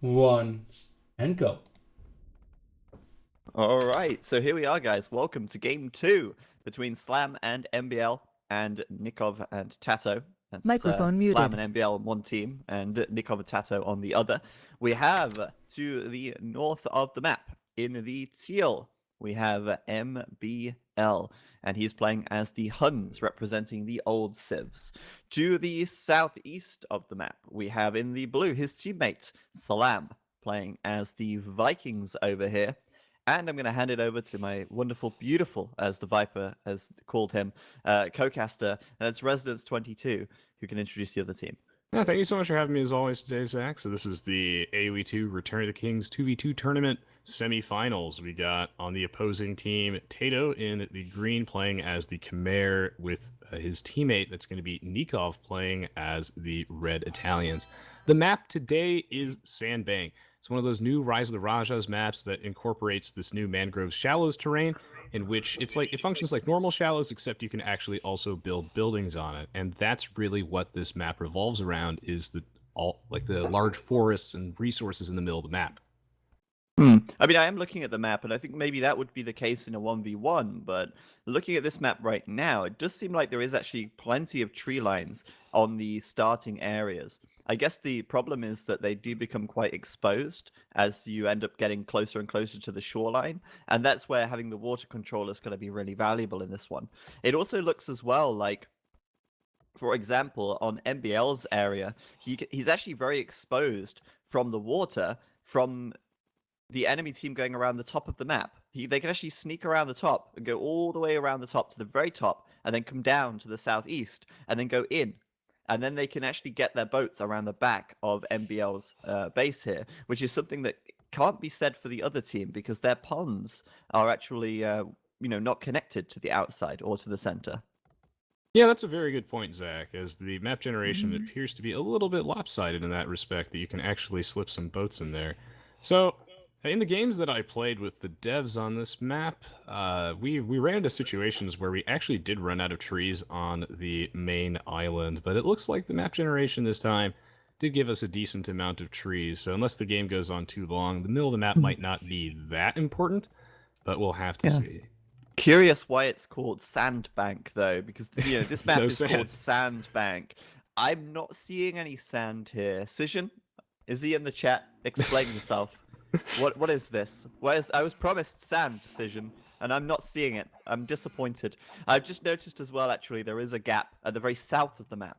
one, and go. All right, so here we are, guys. Welcome to game 2 between slam+MbL and Nicov and TaToH. That's Microphone Slam muted. and MBL on one team and Nicov and TaToH on the other. We have to the north of the map in the teal, we have MbL, and he's playing as the Huns, representing the old civs. To the southeast of the map, we have in the blue his teammate Slam, playing as the Vikings over here. And I'm going to hand it over to my wonderful, beautiful, as the Viper has called him, co-caster, that's Residence22, who can introduce the other team. Yeah, thank you so much for having me as always today, Zach. So this is the AoE2 Return of the Kings 2v2 tournament semifinals. We got on the opposing team TaToH in the green playing as the Khmer with his teammate that's going to be Nicov playing as the red Italians. The map today is Sandbank. It's one of those new Rise of the Rajas maps that incorporates this new Mangrove Shallows terrain, in which it functions like normal shallows, except you can actually also build buildings on it. And that's really what this map revolves around, is the large forests and resources in the middle of the map. I mean, I am looking at the map, and I think maybe that would be the case in a 1v1, but looking at this map right now, it does seem like there is actually plenty of tree lines on the starting areas. I guess the problem is that they do become quite exposed as you end up getting closer and closer to the shoreline, and that's where having the water controller is going to be really valuable in this one. It also looks as well like, for example, on MbL's area, he's actually very exposed from the water from the enemy team going around the top of the map. They can actually sneak around the top and go all the way around the top to the very top, and then come down to the southeast, and then go in. And then they can actually get their boats around the back of MbL's base here, which is something that can't be said for the other team, because their ponds are actually, not connected to the outside or to the center. Yeah, that's a very good point, Zach, as the map generation appears to be a little bit lopsided in that respect, that you can actually slip some boats in there. So, in the games that I played with the devs on this map, we ran into situations where we actually did run out of trees on the main island, but it looks like the map generation this time did give us a decent amount of trees, so unless the game goes on too long, the middle of the map might not be that important, but we'll have to see. Curious why it's called Sandbank, though, because this map is called Sandbank. I'm not seeing any sand here. Cision, is he in the chat? Explain yourself. What is this? I was promised sand, Cision, and I'm not seeing it. I'm disappointed. I've just noticed as well, actually, there is a gap at the very south of the map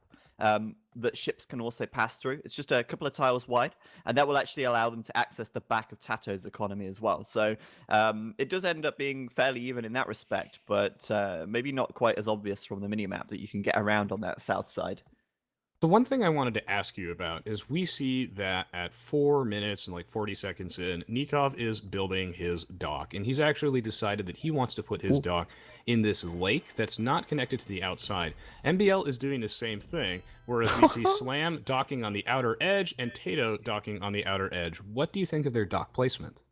that ships can also pass through. It's just a couple of tiles wide, and that will actually allow them to access the back of TaToH's economy as well. So it does end up being fairly even in that respect, but maybe not quite as obvious from the minimap that you can get around on that south side. So one thing I wanted to ask you about is we see that at 4 minutes and 40 seconds in, Nicov is building his dock, and he's actually decided that he wants to put his dock in this lake that's not connected to the outside. MbL is doing the same thing, whereas we see Slam docking on the outer edge and TaToH docking on the outer edge. What do you think of their dock placement?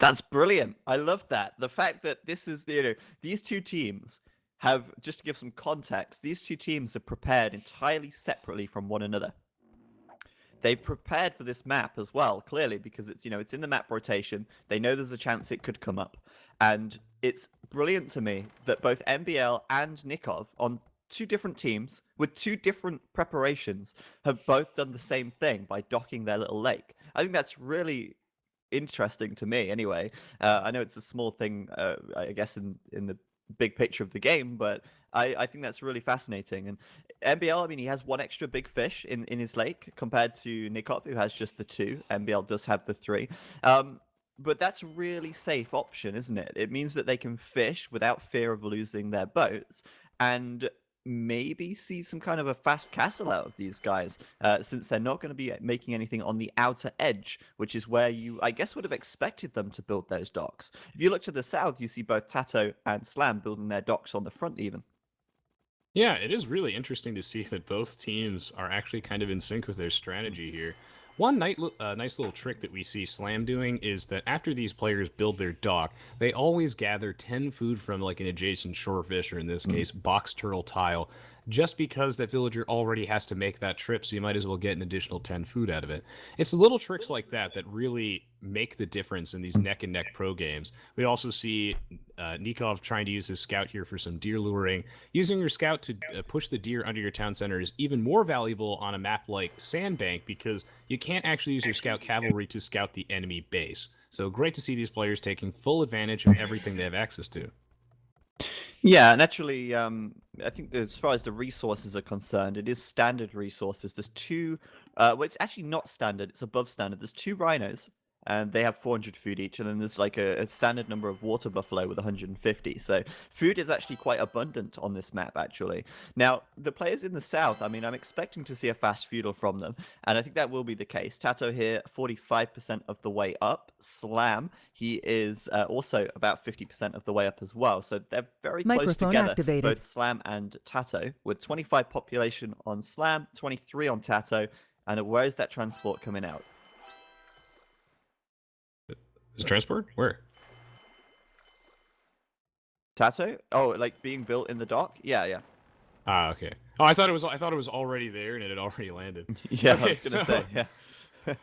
That's brilliant. I love that. The fact that this is, these two teams have, just to give some context, these two teams are prepared entirely separately from one another. They've prepared for this map as well, clearly, because it's, it's in the map rotation. They know there's a chance it could come up. And it's brilliant to me that both MbL and Nicov, on two different teams with two different preparations, have both done the same thing by docking their little lake. I think that's really interesting to me, anyway. I know it's a small thing, I guess, in the big picture of the game, but I think that's really fascinating. And MbL, I mean, he has one extra big fish in his lake compared to Nicov, who has just the two. MbL does have the three. But that's a really safe option, isn't it? It means that they can fish without fear of losing their boats, and maybe see some kind of a fast castle out of these guys, since they're not going to be making anything on the outer edge, which is where you, I guess, would have expected them to build those docks. If you look to the south, you see both TaToH and Slam building their docks on the front even. Yeah, it is really interesting to see that both teams are actually kind of in sync with their strategy here. One nice little trick that we see Slam doing is that after these players build their dock, they always gather 10 food from an adjacent shorefish, or in this case, box turtle tile, just because that villager already has to make that trip, so you might as well get an additional 10 food out of it. It's little tricks like that that really make the difference in these neck and neck pro games. We also see Nicov trying to use his scout here for some deer luring. Using your scout to push the deer under your town center is even more valuable on a map like Sandbank, because you can't actually use your scout cavalry to scout the enemy base. So great to see these players taking full advantage of everything they have access to. Yeah, naturally, I think that as far as the resources are concerned, it is standard resources. There's two, well, it's actually not standard, it's above standard. There's 2 rhinos, and they have 400 food each, and then there's like a standard number of water buffalo with 150. So food is actually quite abundant on this map, actually. Now, the players in the south, I mean, I'm expecting to see a fast feudal from them, and I think that will be the case. TaToH here, 45% of the way up. Slam, he is also about 50% of the way up as well. So they're very close Microphone together, activated. both Slam and TaToH, with 25 population on Slam, 23 on TaToH, and where is that transport coming out? Is transport? Where? TaToH? Oh, like being built in the dock? Yeah. Ah, okay. Oh, I thought it was already there and it had already landed. Yeah, Okay, I was gonna say, yeah.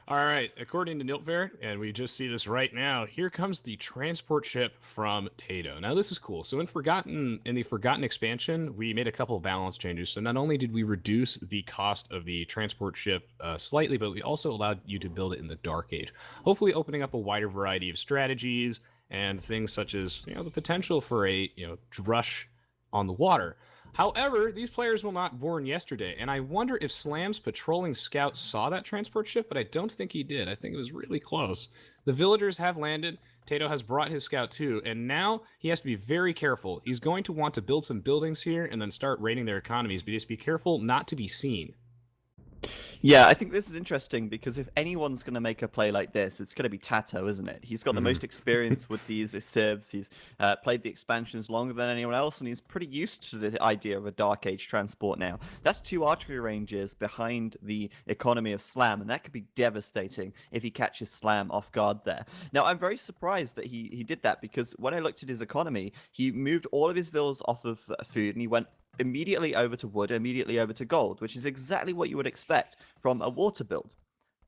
All right, according to Niltver, and we just see this right now, here comes the transport ship from TaToH. Now, this is cool. So in the Forgotten expansion, we made a couple of balance changes. So not only did we reduce the cost of the transport ship slightly, but we also allowed you to build it in the Dark Age, hopefully opening up a wider variety of strategies and things such as, the potential for a, drush on the water. However, these players were not born yesterday, and I wonder if Slam's patrolling scout saw that transport ship, but I don't think he did. I think it was really close. The villagers have landed. TaToH has brought his scout too, and now he has to be very careful. He's going to want to build some buildings here and then start raiding their economies, but just be careful not to be seen. Yeah, I think this is interesting because if anyone's going to make a play like this, it's going to be TaToH, isn't it? He's got the most experience with these civs. He's played the expansions longer than anyone else, and he's pretty used to the idea of a Dark Age transport now. That's 2 archery ranges behind the economy of Slam, and that could be devastating if he catches Slam off guard there. Now, I'm very surprised that he did that, because when I looked at his economy, he moved all of his villas off of food, and he went immediately over to wood, immediately over to gold, which is exactly what you would expect from a water build.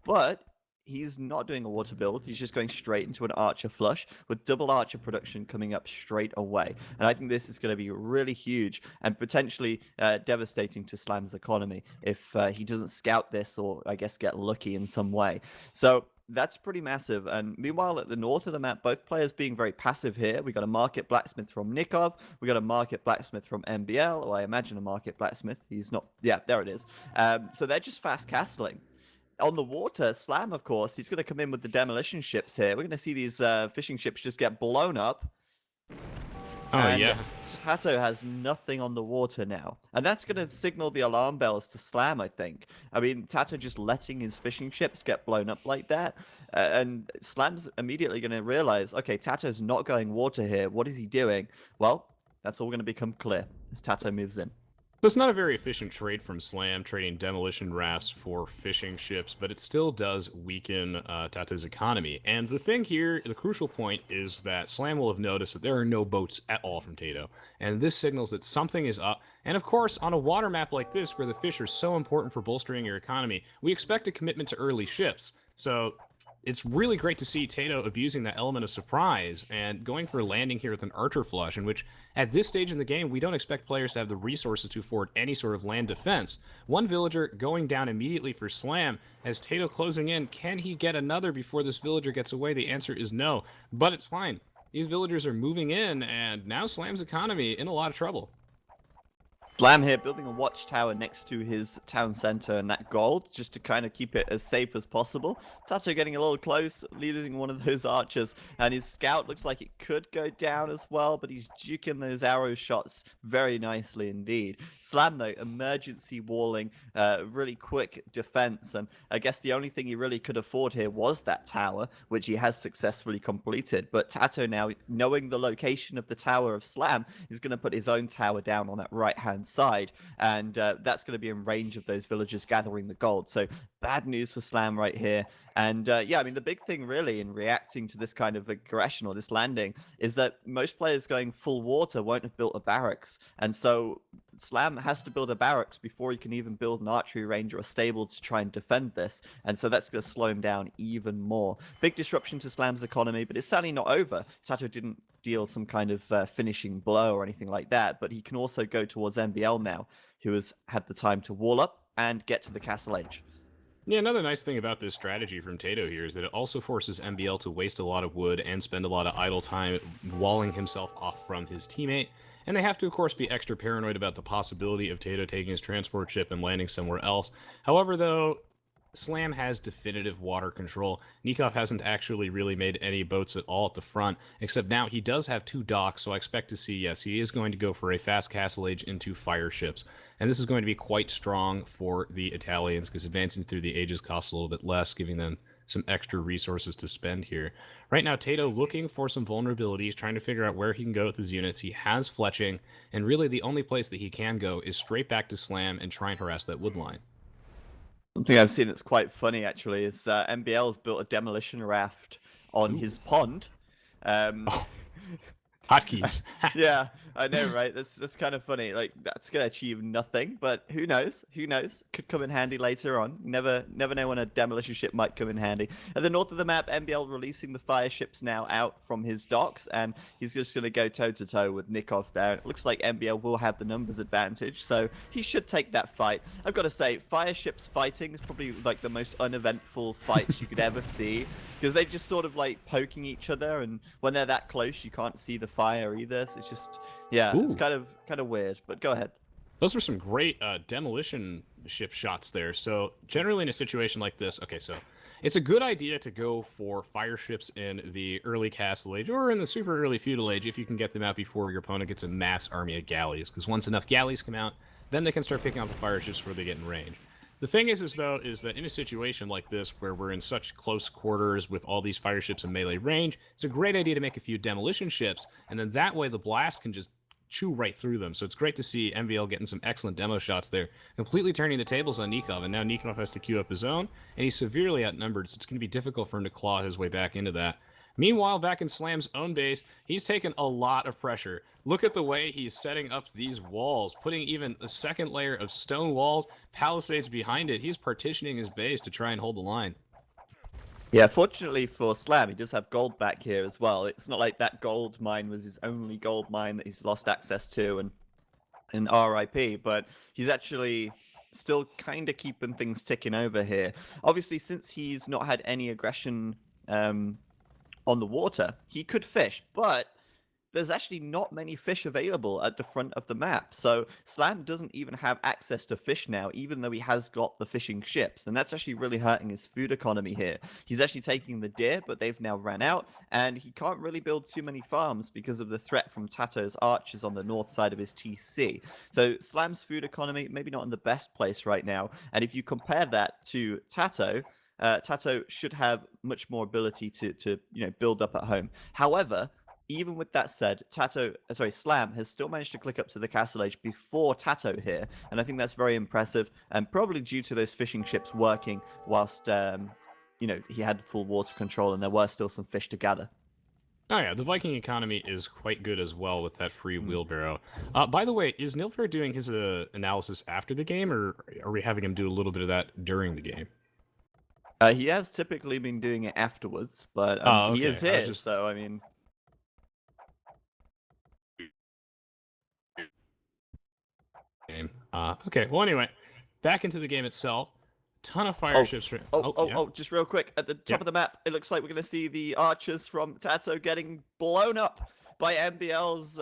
But he's not doing a water build. He's just going straight into an archer flush with double archer production coming up straight away. And I think this is going to be really huge and potentially devastating to Slam's economy if he doesn't scout this or, I guess, get lucky in some way. So that's pretty massive. And meanwhile, at the north of the map, both players being very passive here. We got a market blacksmith from Nicov. We got a market blacksmith from MbL, or I imagine a market blacksmith. He's not. Yeah, there it is. So they're just fast castling. On the water, Slam, of course, he's going to come in with the demolition ships here. We're going to see these fishing ships just get blown up. Oh, and yeah. TaToH has nothing on the water now. And that's going to signal the alarm bells to Slam, I think. I mean, TaToH just letting his fishing ships get blown up like that. And Slam's immediately going to realize, okay, TaToH's not going water here. What is he doing? Well, that's all going to become clear as TaToH moves in. So it's not a very efficient trade from Slam, trading demolition rafts for fishing ships, but it still does weaken TaToH's economy. And the thing here, the crucial point, is that Slam will have noticed that there are no boats at all from TaToH, and this signals that something is up. And of course, on a water map like this, where the fish are so important for bolstering your economy, we expect a commitment to early ships. So it's really great to see TaToH abusing that element of surprise and going for a landing here with an archer flush, in which, at this stage in the game, we don't expect players to have the resources to afford any sort of land defense. One villager going down immediately for Slam, as TaToH closing in. Can he get another before this villager gets away? The answer is no, but it's fine. These villagers are moving in, and now Slam's economy in a lot of trouble. Slam here building a watchtower next to his town center and that gold, just to kind of keep it as safe as possible. TaToH getting a little close, leading one of those archers, and his scout looks like it could go down as well, but he's juking those arrow shots very nicely indeed. Slam, though, emergency walling, really quick defense, and I guess the only thing he really could afford here was that tower, which he has successfully completed. But TaToH now, knowing the location of the tower of Slam, is going to put his own tower down on that right-hand side, and that's going to be in range of those villagers gathering the gold. So bad news for Slam right here, And yeah, I mean, the big thing really in reacting to this kind of aggression or this landing is that most players going full water won't have built a barracks. And so Slam has to build a barracks before he can even build an archery range or a stable to try and defend this. And so that's going to slow him down even more. Big disruption to Slam's economy, but it's sadly not over. TaToH didn't deal some kind of finishing blow or anything like that, but he can also go towards MbL now, who has had the time to wall up and get to the castle edge. Yeah, another nice thing about this strategy from TaToH here is that it also forces MbL to waste a lot of wood and spend a lot of idle time walling himself off from his teammate. And they have to, of course, be extra paranoid about the possibility of TaToH taking his transport ship and landing somewhere else. However, though, Slam has definitive water control. Nicov hasn't actually really made any boats at all at the front, except now he does have 2 docks, so I expect to see, yes, he is going to go for a fast castle age into fire ships. And this is going to be quite strong for the Italians, because advancing through the ages costs a little bit less, giving them some extra resources to spend here. Right now, TaToH looking for some vulnerabilities, trying to figure out where he can go with his units. He has fletching, and really the only place that he can go is straight back to Slam and try and harass that wood line. Something I've seen that's quite funny, actually, is MbL's built a demolition raft on his pond. Hotkeys. Yeah, I know, right? That's kind of funny. Like, that's gonna achieve nothing, but who knows? Who knows? Could come in handy later on. Never know when a demolition ship might come in handy. At the north of the map, MbL releasing the fire ships now out from his docks, and he's just gonna go toe to toe with Nicov there. It looks like MbL will have the numbers advantage, so he should take that fight. I've got to say, fire ships fighting is probably like the most uneventful fights you could ever see, because they're just sort of like poking each other, and when they're that close, you can't see the fire either. So it's just, yeah, it's kind of weird. But go ahead. Those were some great demolition ship shots there. So generally in a situation like this, okay, so it's a good idea to go for fire ships in the early Castle Age or in the super early Feudal Age if you can get them out before your opponent gets a mass army of galleys. Because once enough galleys come out, then they can start picking off the fire ships before they get in range. The thing is that in a situation like this, where we're in such close quarters with all these fire ships in melee range, it's a great idea to make a few demolition ships, and then that way the blast can just chew right through them. So it's great to see MbL getting some excellent demo shots there, completely turning the tables on Nicov, and now Nicov has to queue up his own, and he's severely outnumbered, so it's going to be difficult for him to claw his way back into that. Meanwhile, back in Slam's own base, he's taken a lot of pressure. Look at the way he's setting up these walls, putting even a second layer of stone walls, palisades behind it. He's partitioning his base to try and hold the line. Yeah, fortunately for Slam, he does have gold back here as well. It's not like that gold mine was his only gold mine that he's lost access to and RIP, but he's actually still kind of keeping things ticking over here. Obviously, since he's not had any aggression on the water, he could fish, but there's actually not many fish available at the front of the map. So Slam doesn't even have access to fish now, even though he has got the fishing ships. And that's actually really hurting his food economy here. He's actually taking the deer, but they've now ran out. And he can't really build too many farms because of the threat from TaToH's archers on the north side of his TC. So Slam's food economy, maybe not in the best place right now. And if you compare that to TaToH, TaToH should have much more ability to build up at home. However, even with that said, Slam has still managed to click up to the castle age before TaToH here, and I think that's very impressive, and probably due to those fishing ships working whilst he had full water control and there were still some fish to gather. Oh yeah, the Viking economy is quite good as well with that free wheelbarrow. By the way, is Nilfer doing his analysis after the game, or are we having him do a little bit of that during the game? He has typically been doing it afterwards, but okay. He is here, so I mean... Okay, well anyway, back into the game itself. Ton of fire ships. Just real quick, at the top of the map, it looks like we're going to see the archers from TaToH getting blown up by MbL's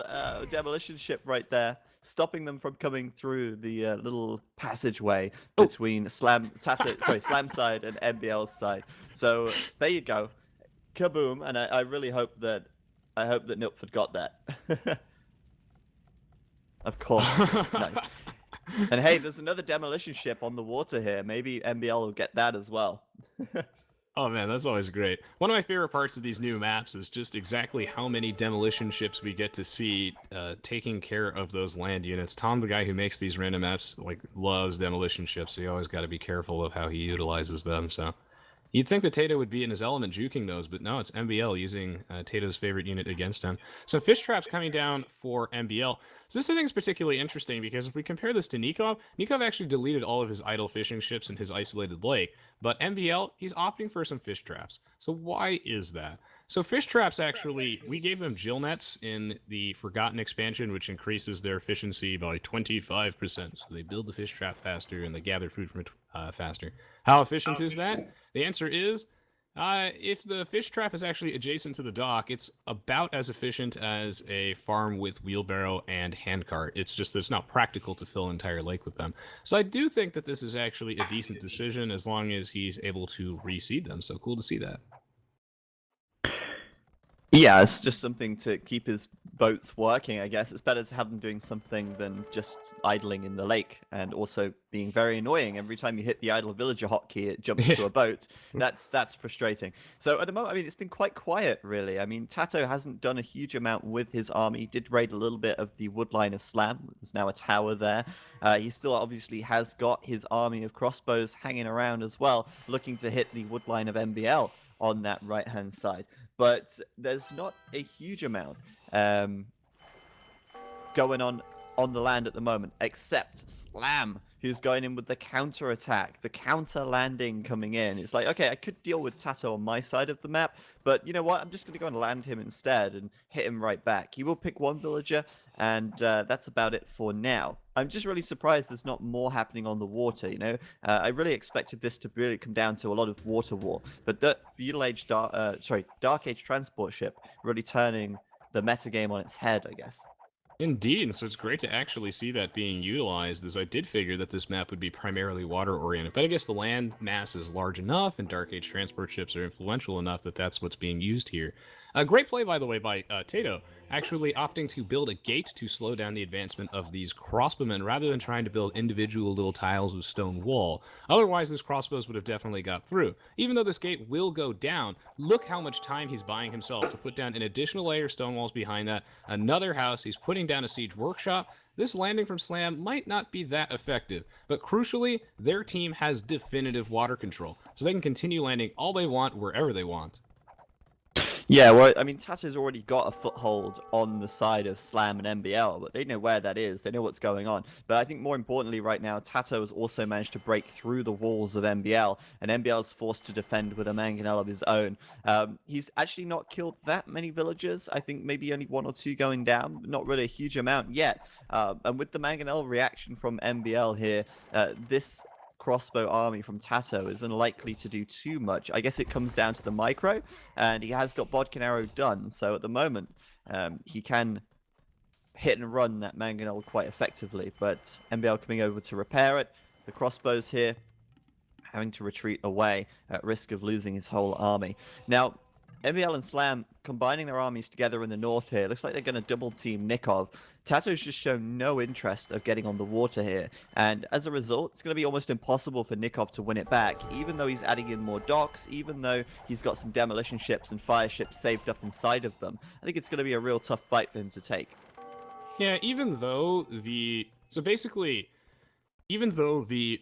demolition ship right there, stopping them from coming through the little passageway between Slam side and MbL's side. So there you go, kaboom! And I really hope that Nilford got that. Of course, nice. And hey, there's another demolition ship on the water here. Maybe MbL will get that as well. Oh man, that's always great. One of my favorite parts of these new maps is just exactly how many demolition ships we get to see taking care of those land units. Tom, the guy who makes these random maps, loves demolition ships, so you always got to be careful of how he utilizes them. So, You'd think that TaToH would be in his element juking those, but no, it's MbL using TaToH's favorite unit against him. So fish traps coming down for MbL. So this I think is particularly interesting because if we compare this to Nicov, Nicov actually deleted all of his idle fishing ships in his isolated lake, but MbL, he's opting for some fish traps. So why is that? So fish traps actually, we gave them gill nets in the Forgotten expansion, which increases their efficiency by 25%. So they build the fish trap faster and they gather food from it faster. How efficient is that? The answer is, if the fish trap is actually adjacent to the dock, it's about as efficient as a farm with wheelbarrow and handcart. It's just that it's not practical to fill an entire lake with them. So I do think that this is actually a decent decision as long as he's able to reseed them. So cool to see that. Yeah, it's just something to keep his boats working, I guess. It's better to have them doing something than just idling in the lake, and also being very annoying. Every time you hit the idle villager hotkey, it jumps to a boat. That's frustrating. So at the moment, I mean, it's been quite quiet, really. I mean, TaToH hasn't done a huge amount with his army. He did raid a little bit of the wood line of Slambl. There's now a tower there. He still obviously has got his army of crossbows hanging around as well, looking to hit the wood line of MbL on that right-hand side. But there's not a huge amount going on the land at the moment, except Slam, who's going in with the counter attack, the counter landing coming in. It's like, okay, I could deal with TaToH on my side of the map, but you know what? I'm just going to go and land him instead and hit him right back. He will pick one villager, and that's about it for now. I'm just really surprised there's not more happening on the water, you know? I really expected this to really come down to a lot of water war, but the Feudal Age, Dark Age transport ship really turning the metagame on its head, I guess. Indeed, and so it's great to actually see that being utilized, as I did figure that this map would be primarily water-oriented, but I guess the land mass is large enough and Dark Age transport ships are influential enough that that's what's being used here. A great play, by the way, by TaToH, actually opting to build a gate to slow down the advancement of these crossbowmen rather than trying to build individual little tiles of stone wall. Otherwise, these crossbows would have definitely got through. Even though this gate will go down, look how much time he's buying himself to put down an additional layer of stone walls behind that, another house, he's putting down a siege workshop. This landing from Slam might not be that effective, but crucially, their team has definitive water control, so they can continue landing all they want wherever they want. Yeah, well, I mean, TaToH's already got a foothold on the side of Slam and MbL, but they know where that is. They know what's going on. But I think more importantly right now, TaToH has also managed to break through the walls of MbL, and MbL is forced to defend with a mangonel of his own. He's actually not killed that many villagers. I think maybe only one or two going down, but not really a huge amount yet. And with the mangonel reaction from MbL here, this crossbow army from TaToH is unlikely to do too much. I guess it comes down to the micro, and he has got Bodkin Arrow done, so at the moment he can hit and run that mangonel quite effectively, but MbL coming over to repair it. The crossbows here having to retreat away at risk of losing his whole army. Now, MbL and Slam combining their armies together in the north here. Looks like they're going to double team Nicov. TaToH's just shown no interest of getting on the water here, and as a result, it's going to be almost impossible for Nicov to win it back, even though he's adding in more docks, even though he's got some demolition ships and fire ships saved up inside of them. I think it's going to be a real tough fight for him to take. Yeah, even though the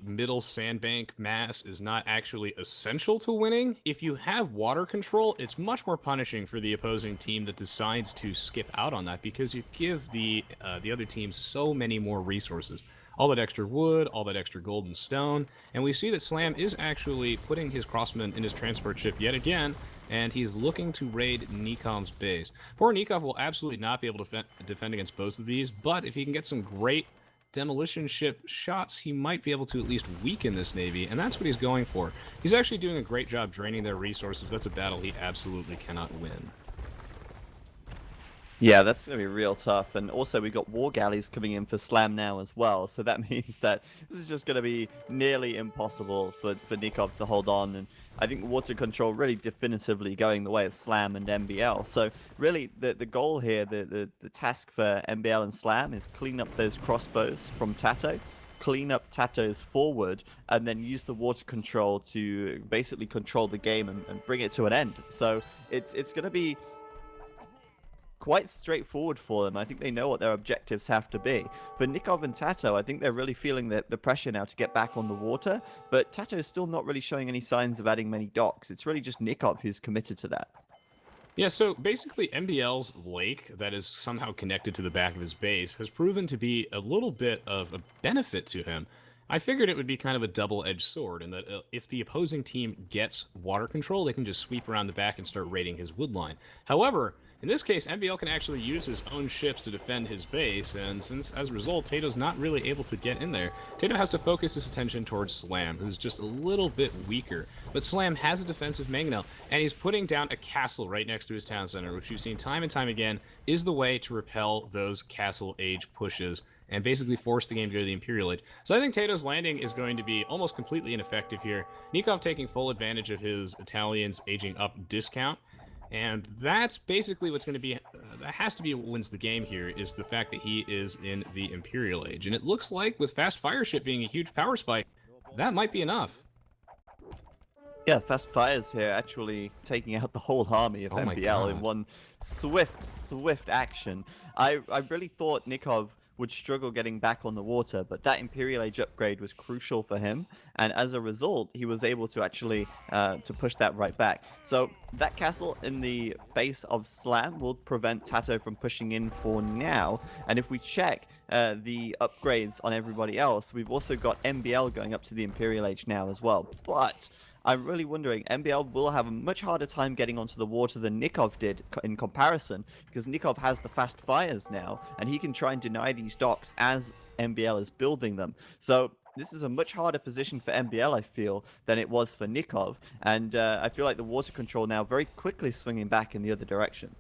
middle sandbank mass is not actually essential to winning, if you have water control, it's much more punishing for the opposing team that decides to skip out on that, because you give the other team so many more resources. All that extra wood, all that extra gold and stone, and we see that Slam is actually putting his crossmen in his transport ship yet again, and he's looking to raid Nicov's base. Poor Nicov will absolutely not be able to defend against both of these, but if he can get some great demolition ship shots, he might be able to at least weaken this navy, and that's what he's going for. He's actually doing a great job draining their resources. That's a battle he absolutely cannot win. Yeah, that's going to be real tough. And also, we've got war galleys coming in for Slam now as well. So that means that this is just going to be nearly impossible for Nicov to hold on. And I think water control really definitively going the way of Slam and MbL. So really, the goal here, the task for MbL and Slam is clean up those crossbows from TaToH, clean up TaToH's forward, and then use the water control to basically control the game and bring it to an end. So it's going to be quite straightforward for them. I think they know what their objectives have to be. For Nicov and TaToH, I think they're really feeling the pressure now to get back on the water, but TaToH is still not really showing any signs of adding many docks. It's really just Nicov who's committed to that. Yeah, so basically MbL's lake that is somehow connected to the back of his base has proven to be a little bit of a benefit to him. I figured it would be kind of a double-edged sword, and that if the opposing team gets water control, they can just sweep around the back and start raiding his wood line. However, in this case, MbL can actually use his own ships to defend his base, and since, as a result, TaToH's not really able to get in there, TaToH has to focus his attention towards Slam, who's just a little bit weaker. But Slam has a defensive mangonel, and he's putting down a castle right next to his town center, which we've seen time and time again is the way to repel those castle age pushes and basically force the game to go to the Imperial Age. So I think TaToH's landing is going to be almost completely ineffective here. Nicov taking full advantage of his Italians aging up discount, and that's basically what's going to be, that has to be what wins the game here, is the fact that he is in the Imperial Age. And it looks like with Fast Fire Ship being a huge power spike, that might be enough. Yeah, Fast Fire's here actually taking out the whole army of MbL in one swift action. I really thought Nicov would struggle getting back on the water, but that Imperial Age upgrade was crucial for him, and as a result, he was able to actually to push that right back. So that castle in the base of Slam will prevent TaToH from pushing in for now, and if we check the upgrades on everybody else, we've also got MbL going up to the Imperial Age now as well, but I'm really wondering, MbL will have a much harder time getting onto the water than Nicov did in comparison, because Nicov has the fast fires now, and he can try and deny these docks as MbL is building them. So this is a much harder position for MbL, I feel, than it was for Nicov, and I feel like the water control now very quickly swinging back in the other direction.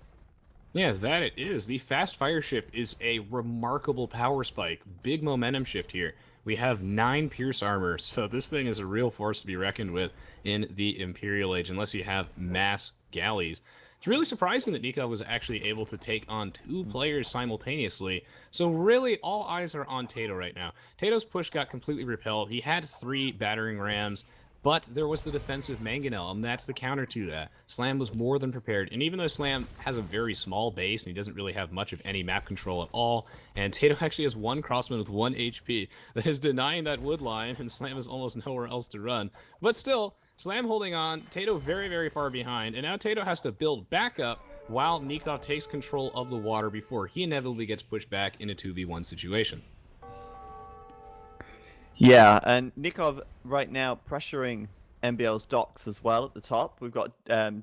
Yeah, that it is. The Fast Fire Ship is a remarkable power spike. Big momentum shift here. We have 9 Pierce armor, so this thing is a real force to be reckoned with in the Imperial Age, unless you have mass galleys. It's really surprising that Nicov was actually able to take on 2 players simultaneously, so really all eyes are on TaToH right now. TaToH's push got completely repelled. He had 3 battering rams, but there was the defensive mangonel, and that's the counter to that. Slam was more than prepared, and even though Slam has a very small base, and he doesn't really have much of any map control at all, and TaToH actually has 1 crossman with 1 HP that is denying that wood line, and Slam has almost nowhere else to run. But still, Slam holding on, TaToH very, very far behind, and now TaToH has to build back up while Nicov takes control of the water before he inevitably gets pushed back in a 2v1 situation. Yeah, and Nicov right now pressuring MbL's docks as well at the top. We've got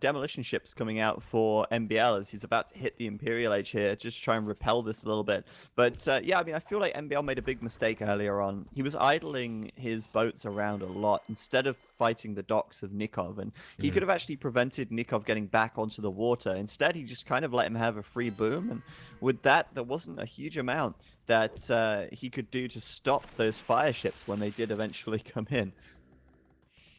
demolition ships coming out for MbL as he's about to hit the Imperial Age here, just to try and repel this a little bit. But yeah, I mean, I feel like MbL made a big mistake earlier on. He was idling his boats around a lot instead of fighting the docks of Nicov, and he could have actually prevented Nicov getting back onto the water. Instead, he just kind of let him have a free boom, and with that, there wasn't a huge amount that he could do to stop those fire ships when they did eventually come in.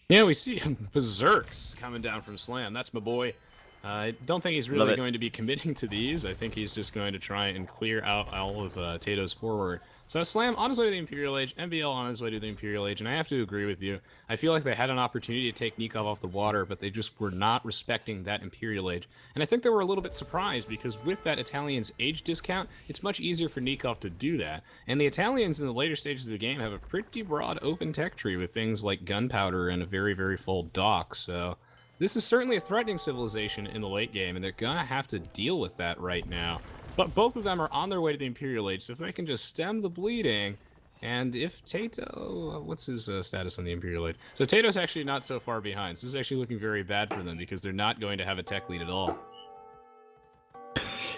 Yeah, we see berserks coming down from Slam. That's my boy. I don't think he's really going to be committing to these. I think he's just going to try and clear out all of TaToH's forward. So Slam on his way to the Imperial Age, MbL on his way to the Imperial Age, and I have to agree with you. I feel like they had an opportunity to take Nicov off the water, but they just were not respecting that Imperial Age. And I think they were a little bit surprised, because with that Italian's age discount, it's much easier for Nicov to do that. And the Italians in the later stages of the game have a pretty broad open tech tree with things like gunpowder and a very, very full dock, so this is certainly a threatening civilization in the late game, and they're gonna have to deal with that right now. But both of them are on their way to the Imperial Age, so if they can just stem the bleeding, and if TaToH, what's his status on the Imperial Age? So TaToH's actually not so far behind, so this is actually looking very bad for them, because they're not going to have a tech lead at all.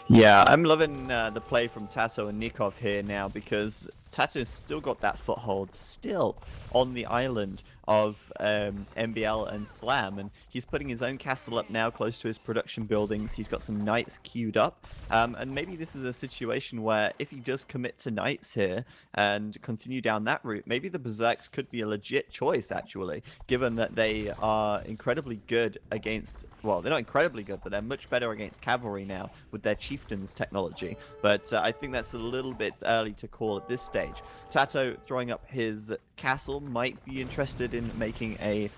Yeah, I'm loving the play from TaToH and Nicov here now, because TaToH's still got that foothold still on the island of MbL and Slam, and he's putting his own castle up now close to his production buildings. He's got some knights queued up, and maybe this is a situation where if he does commit to knights here and continue down that route, maybe the berserks could be a legit choice, actually, given that they are incredibly good against, well, they're not incredibly good, but they're much better against cavalry now with their chieftains technology. But I think that's a little bit early to call at this stage. TaToH throwing up his castle might be interested in making a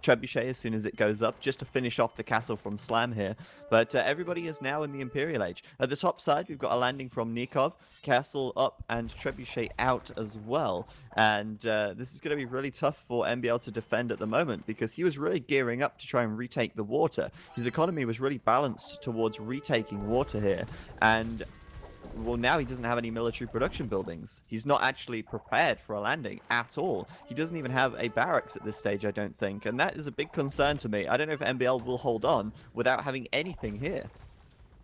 trebuchet as soon as it goes up, just to finish off the castle from Slam here. But everybody is now in the Imperial Age. At the top side, we've got a landing from Nicov, castle up and trebuchet out as well. And this is going to be really tough for MbL to defend at the moment, because he was really gearing up to try and retake the water. His economy was really balanced towards retaking water here. And well, now he doesn't have any military production buildings. He's not actually prepared for a landing at all. He doesn't even have a barracks at this stage, I don't think. And that is a big concern to me. I don't know if MbL will hold on without having anything here.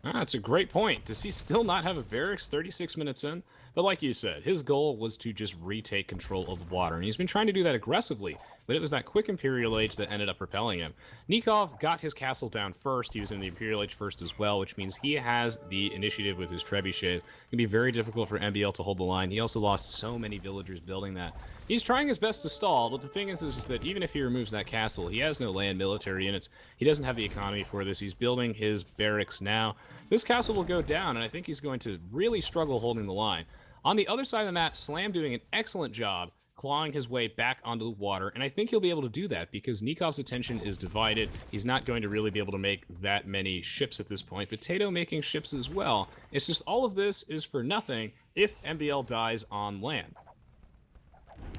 That's a great point. Does he still not have a barracks 36 minutes in? But like you said, his goal was to just retake control of the water, and he's been trying to do that aggressively, but it was that quick Imperial Age that ended up repelling him. Nicov got his castle down first. He was in the Imperial Age first as well, which means he has the initiative with his trebuchet. It can be very difficult for MbL to hold the line. He also lost so many villagers building that. He's trying his best to stall, but the thing is that even if he removes that castle, he has no land military units. He doesn't have the economy for this. He's building his barracks now. This castle will go down, and I think he's going to really struggle holding the line. On the other side of the map, Slam doing an excellent job clawing his way back onto the water, and I think he'll be able to do that because Nikov's attention is divided. He's not going to really be able to make that many ships at this point, but TaToH making ships as well. It's just all of this is for nothing if MbL dies on land.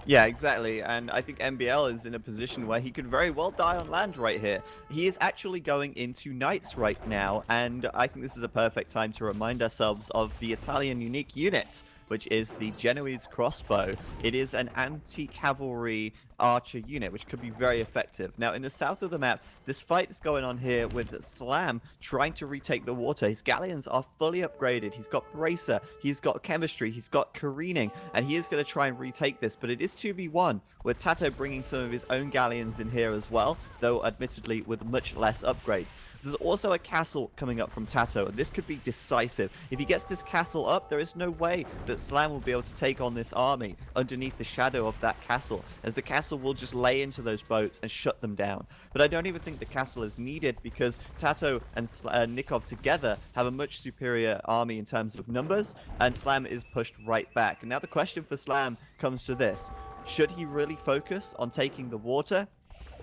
Yeah, exactly, and I think MbL is in a position where he could very well die on land right here. He is actually going into knights right now, and I think this is a perfect time to remind ourselves of the Italian unique unit, which is the Genoese crossbow. It is an anti-cavalry archer unit, which could be very effective. Now, in the south of the map, this fight is going on here with Slam trying to retake the water. His galleons are fully upgraded. He's got bracer, he's got chemistry, he's got careening, and he is going to try and retake this, but it is 2v1, with TaToH bringing some of his own galleons in here as well, though admittedly with much less upgrades. There's also a castle coming up from TaToH, and this could be decisive. If he gets this castle up, there is no way that Slam will be able to take on this army underneath the shadow of that castle, as the castle will just lay into those boats and shut them down. But I don't even think the castle is needed, because TaToH and Nicov together have a much superior army in terms of numbers, and Slam is pushed right back. And now the question for Slam comes to this: should he really focus on taking the water,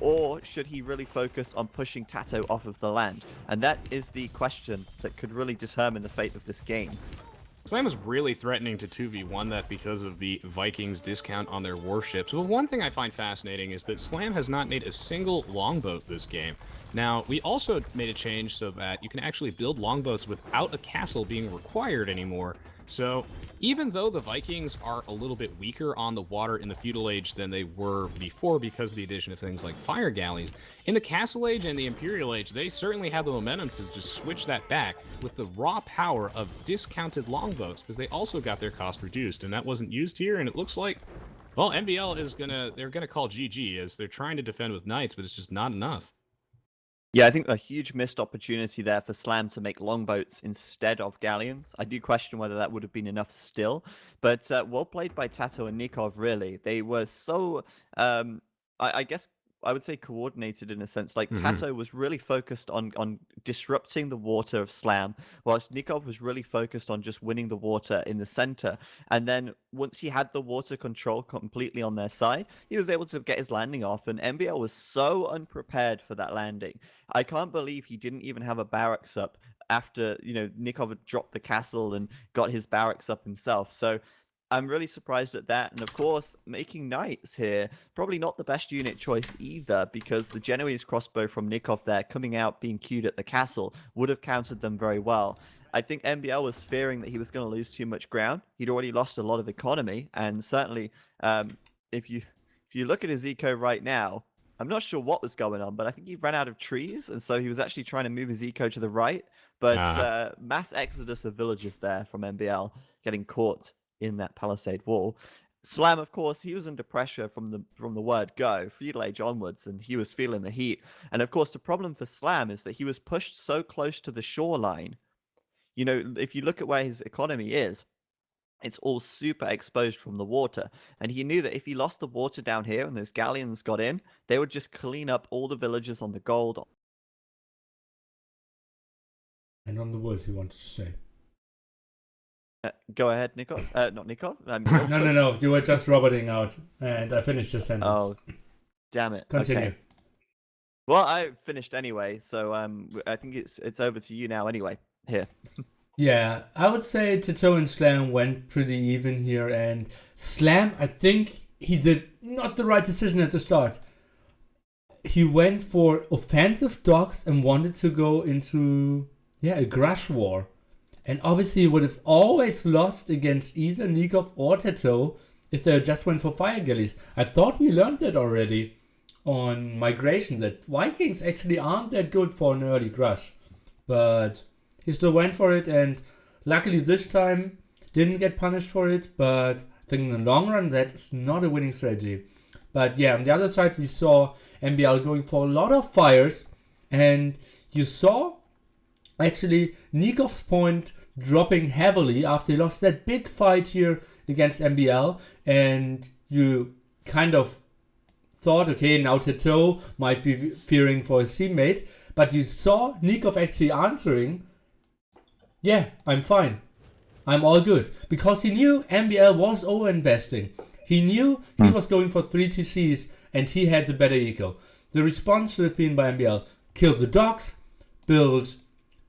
or should he really focus on pushing TaToH off of the land? And that is the question that could really determine the fate of this game. Slam was really threatening to 2v1 that because of the Vikings' discount on their warships. But one thing I find fascinating is that Slam has not made a single longboat this game. Now, we also made a change so that you can actually build longboats without a castle being required anymore. So, even though the Vikings are a little bit weaker on the water in the Feudal Age than they were before because of the addition of things like fire galleys, in the Castle Age and the Imperial Age, they certainly have the momentum to just switch that back with the raw power of discounted longboats, because they also got their cost reduced, and that wasn't used here, and it looks like, well, MbL is they're gonna call GG, as they're trying to defend with knights, but it's just not enough. Yeah, I think a huge missed opportunity there for Slam to make longboats instead of galleons. I do question whether that would have been enough still, but well played by TaToH and Nicov, really. They were so, I guess I would say coordinated in a sense. Like, TaToH was really focused on disrupting the water of Slam, whilst Nicov was really focused on just winning the water in the center. And then once he had the water control completely on their side, he was able to get his landing off, and MbL was so unprepared for that landing. I can't believe he didn't even have a barracks up after, Nicov had dropped the castle and got his barracks up himself. So I'm really surprised at that. And of course, making knights here, probably not the best unit choice either, because the Genoese crossbow from Nicov there coming out, being queued at the castle, would have countered them very well. I think MbL was fearing that he was going to lose too much ground. He'd already lost a lot of economy, and certainly if you look at his eco right now, I'm not sure what was going on, but I think he ran out of trees, and so he was actually trying to move his eco to the right. But mass exodus of villagers there from MbL, getting caught in that palisade wall. Slam, of course, he was under pressure from the word go, Feudal Age onwards, and he was feeling the heat. And of course, the problem for Slam is that he was pushed so close to the shoreline. If you look at where his economy is, it's all super exposed from the water. And he knew that if he lost the water down here and those galleons got in, they would just clean up all the villagers on the gold. And on the wood, he wanted to say. Go ahead, Nicov. Not Nicov. No. You were just roboting out, and I finished your sentence. Oh, damn it. Continue. Okay. Well, I finished anyway, so I think it's over to you now anyway. Here. Yeah, I would say TaToH and Slam went pretty even here, and Slam, I think he did not the right decision at the start. He went for offensive docks and wanted to go into a Grush war. And obviously he would have always lost against either Nicov or TaToH if they just went for Fire Galleys. I thought we learned that already on Migration, that Vikings actually aren't that good for an early Grush. But he still went for it, and luckily this time didn't get punished for it, but I think in the long run that's not a winning strategy. But yeah, on the other side we saw MbL going for a lot of fires, and you saw actually Nikov's point dropping heavily after he lost that big fight here against MbL, and you kind of thought, okay, now TaToH might be fearing for his teammate, but you saw Nicov actually answering, yeah, I'm fine. I'm all good. Because he knew MbL was over-investing. He knew he was going for 3 TCs and he had the better eco. The response should have been by MbL, kill the dogs, build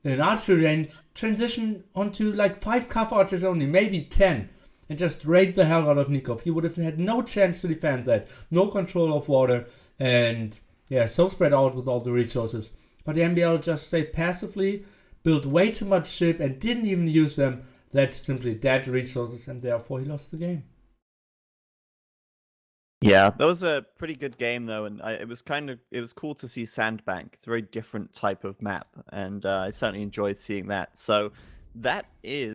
an archery range, transition onto like 5 cuff archers only, maybe 10, and just raid the hell out of Nicov. He would have had no chance to defend that. No control of water, and yeah, so spread out with all the resources. But MbL just stayed passively, built way too much ship and didn't even use them. That's simply dead resources, and therefore he lost the game. Yeah, that was a pretty good game though, and it was cool to see Sandbank. It's a very different type of map, and I certainly enjoyed seeing that. So that is